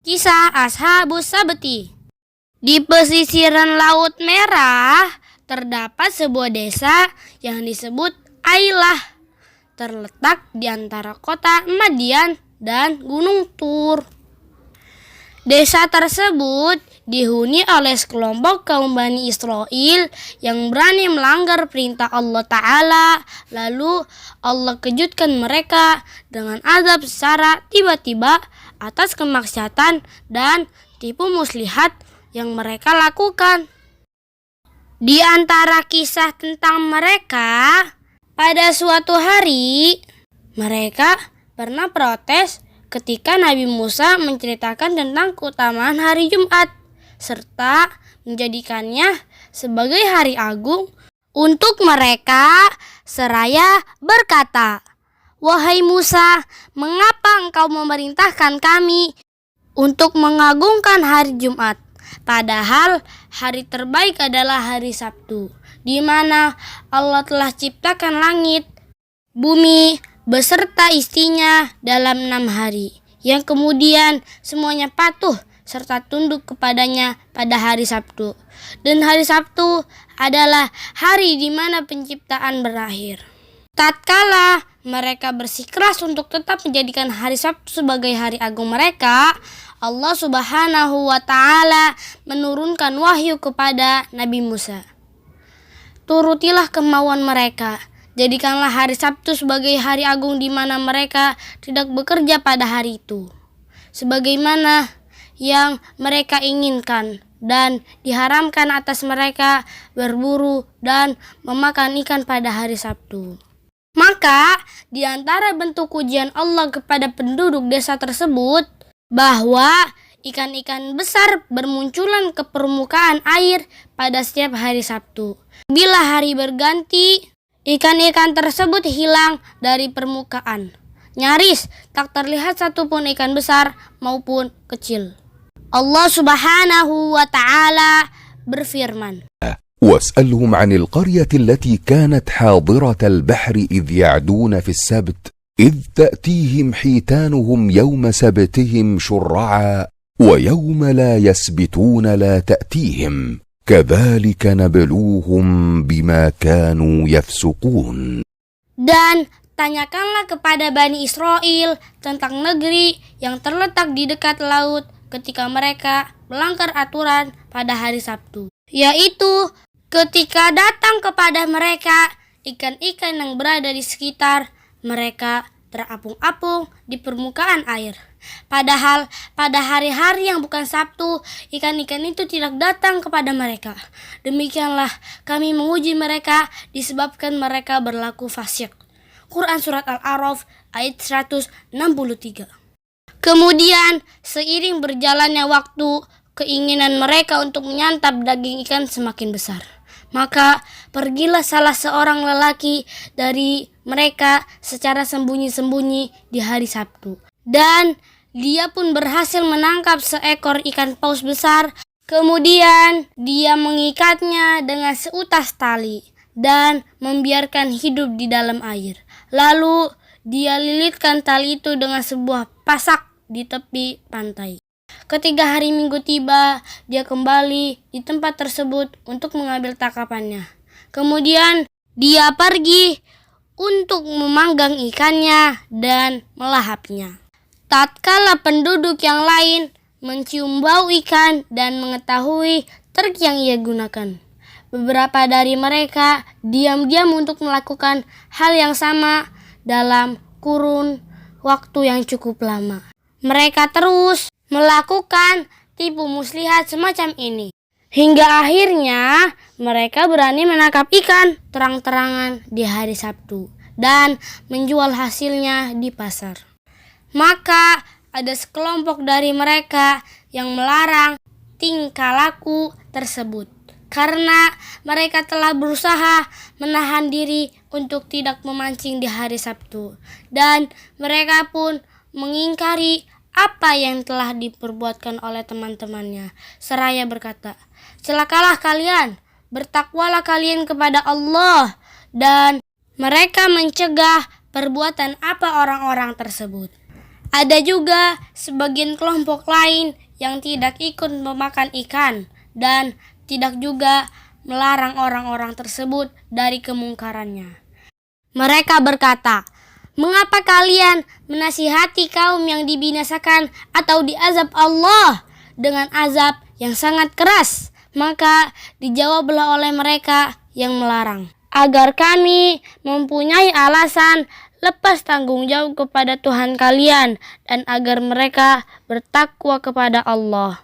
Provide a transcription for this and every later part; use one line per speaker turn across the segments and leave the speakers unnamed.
Kisah Ashabus Sabti. Di pesisiran Laut Merah terdapat sebuah desa yang disebut Ailah, terletak di antara kota Madian dan Gunung Tur. Desa tersebut dihuni oleh sekelompok kaum Bani Israel yang berani melanggar perintah Allah Ta'ala. Lalu Allah kejutkan mereka dengan azab secara tiba-tiba atas kemaksiatan dan tipu muslihat yang mereka lakukan. Di antara kisah tentang mereka, pada suatu hari mereka pernah protes ketika Nabi Musa menceritakan tentang keutamaan hari Jumat serta menjadikannya sebagai hari agung untuk mereka, seraya berkata, "Wahai Musa, mengapa engkau memerintahkan kami untuk mengagungkan hari Jumat? Padahal hari terbaik adalah hari Sabtu, di mana Allah telah ciptakan langit, bumi, beserta isinya dalam 6 hari, yang kemudian semuanya patuh serta tunduk kepadanya pada hari Sabtu. Dan hari Sabtu adalah hari di mana penciptaan berakhir." Tatkala mereka bersikeras untuk tetap menjadikan hari Sabtu sebagai hari agung mereka, Allah Subhanahu wa Ta'ala menurunkan wahyu kepada Nabi Musa. "Turutilah kemauan mereka. Jadikanlah hari Sabtu sebagai hari agung di mana mereka tidak bekerja pada hari itu, sebagaimana yang mereka inginkan, dan diharamkan atas mereka berburu dan memakan ikan pada hari Sabtu." Maka di antara bentuk ujian Allah kepada penduduk desa tersebut bahwa ikan-ikan besar bermunculan ke permukaan air pada setiap hari Sabtu. Bila hari berganti, ikan-ikan tersebut hilang dari permukaan. Nyaris tak terlihat satupun ikan besar maupun kecil. Allah Subhanahu wa Ta'ala berfirman,
واسألهم عن القرية التي كانت حاضرة البحر إذ يعدون في السبت إذ تأتيهم حيتانهم يوم سبتهم شرعا ويوم لا يسبتون لا تأتيهم كذلك نبلوهم بما كانوا يفسقون.
Dan tanyakanlah kepada Bani Israel tentang negeri yang terletak di dekat laut ketika mereka melanggar aturan pada hari Sabtu, yaitu ketika datang kepada mereka ikan-ikan yang berada di sekitar mereka terapung-apung di permukaan air. Padahal pada hari-hari yang bukan Sabtu, ikan-ikan itu tidak datang kepada mereka. Demikianlah kami menguji mereka disebabkan mereka berlaku fasik. Quran Surat Al-A'raf ayat 163. Kemudian seiring berjalannya waktu, keinginan mereka untuk menyantap daging ikan semakin besar. Maka pergilah salah seorang lelaki dari mereka secara sembunyi-sembunyi di hari Sabtu. Dan dia pun berhasil menangkap seekor ikan paus besar. Kemudian dia mengikatnya dengan seutas tali dan membiarkan hidup di dalam air. Lalu dia lilitkan tali itu dengan sebuah pasak di tepi pantai. Ketika hari Minggu tiba, dia kembali di tempat tersebut untuk mengambil tangkapannya. Kemudian dia pergi untuk memanggang ikannya dan melahapnya. Tatkala penduduk yang lain mencium bau ikan dan mengetahui trik yang ia gunakan, beberapa dari mereka diam-diam untuk melakukan hal yang sama dalam kurun waktu yang cukup lama. Mereka terus melakukan tipu muslihat semacam ini, hingga akhirnya mereka berani menangkap ikan terang-terangan di hari Sabtu dan menjual hasilnya di pasar. Maka ada sekelompok dari mereka yang melarang tingkah laku tersebut, karena mereka telah berusaha menahan diri untuk tidak memancing di hari Sabtu, dan mereka pun mengingkari apa yang telah diperbuatkan oleh teman-temannya, seraya berkata, "Celakalah kalian, bertakwalah kalian kepada Allah." Dan mereka mencegah perbuatan apa orang-orang tersebut. Ada juga sebagian kelompok lain yang tidak ikut memakan ikan dan tidak juga melarang orang-orang tersebut dari kemungkarannya. Mereka berkata, "Mengapa kalian menasihati kaum yang dibinasakan atau diazab Allah dengan azab yang sangat keras?" Maka dijawablah oleh mereka yang melarang, "Agar kami mempunyai alasan lepas tanggung jawab kepada Tuhan kalian dan agar mereka bertakwa kepada Allah."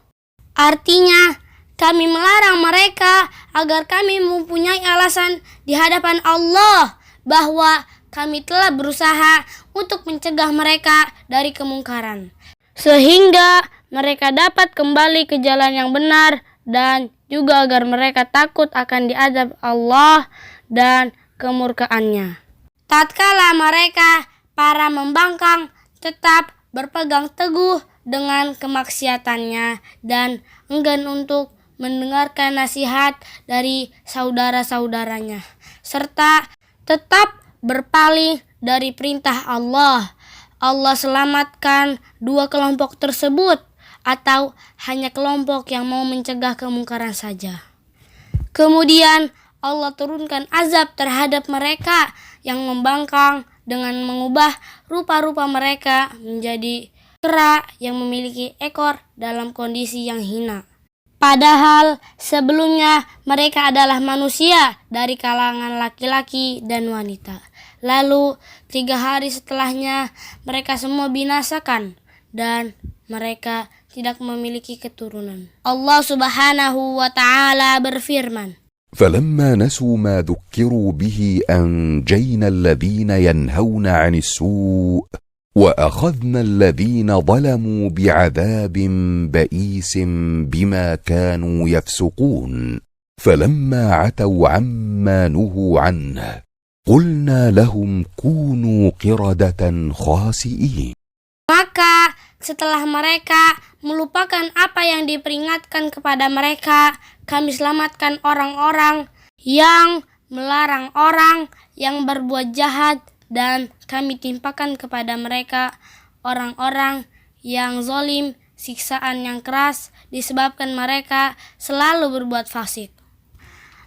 Artinya, kami melarang mereka agar kami mempunyai alasan di hadapan Allah bahwa kami telah berusaha untuk mencegah mereka dari kemungkaran, sehingga mereka dapat kembali ke jalan yang benar dan juga agar mereka takut akan diazab Allah dan kemurkaannya. Tatkala mereka para membangkang tetap berpegang teguh dengan kemaksiatannya dan enggan untuk mendengarkan nasihat dari saudara-saudaranya, serta tetap berpaling dari perintah Allah, Allah selamatkan dua kelompok tersebut atau hanya kelompok yang mau mencegah kemungkaran saja. Kemudian Allah turunkan azab terhadap mereka yang membangkang dengan mengubah rupa-rupa mereka menjadi kera yang memiliki ekor dalam kondisi yang hina. Padahal sebelumnya mereka adalah manusia dari kalangan laki-laki dan wanita. Lalu 3 hari setelahnya mereka semua binasakan dan mereka tidak memiliki keturunan. Allah Subhanahu wa ta'ala berfirman,
فلما نسوا ما ذكروا به أنجينا الذين ينهون عن السوء وأخذنا الذين ظلموا بعذاب بئيس بما كانوا يفسقون فلما عتوا عما نهوا عنه قلنا لهم كونوا قردة خاسئين.
Maka setelah mereka melupakan apa yang diperingatkan kepada mereka, kami selamatkan orang-orang yang melarang orang yang berbuat jahat dan kami timpakan kepada mereka orang-orang yang zalim siksaan yang keras disebabkan mereka selalu berbuat fasik.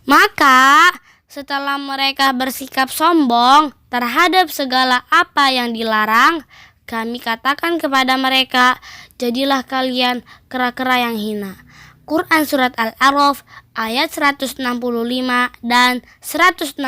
Maka setelah mereka bersikap sombong terhadap segala apa yang dilarang, kami katakan kepada mereka, jadilah kalian kera-kera yang hina. Quran Surat Al-A'raf ayat 165 dan 166.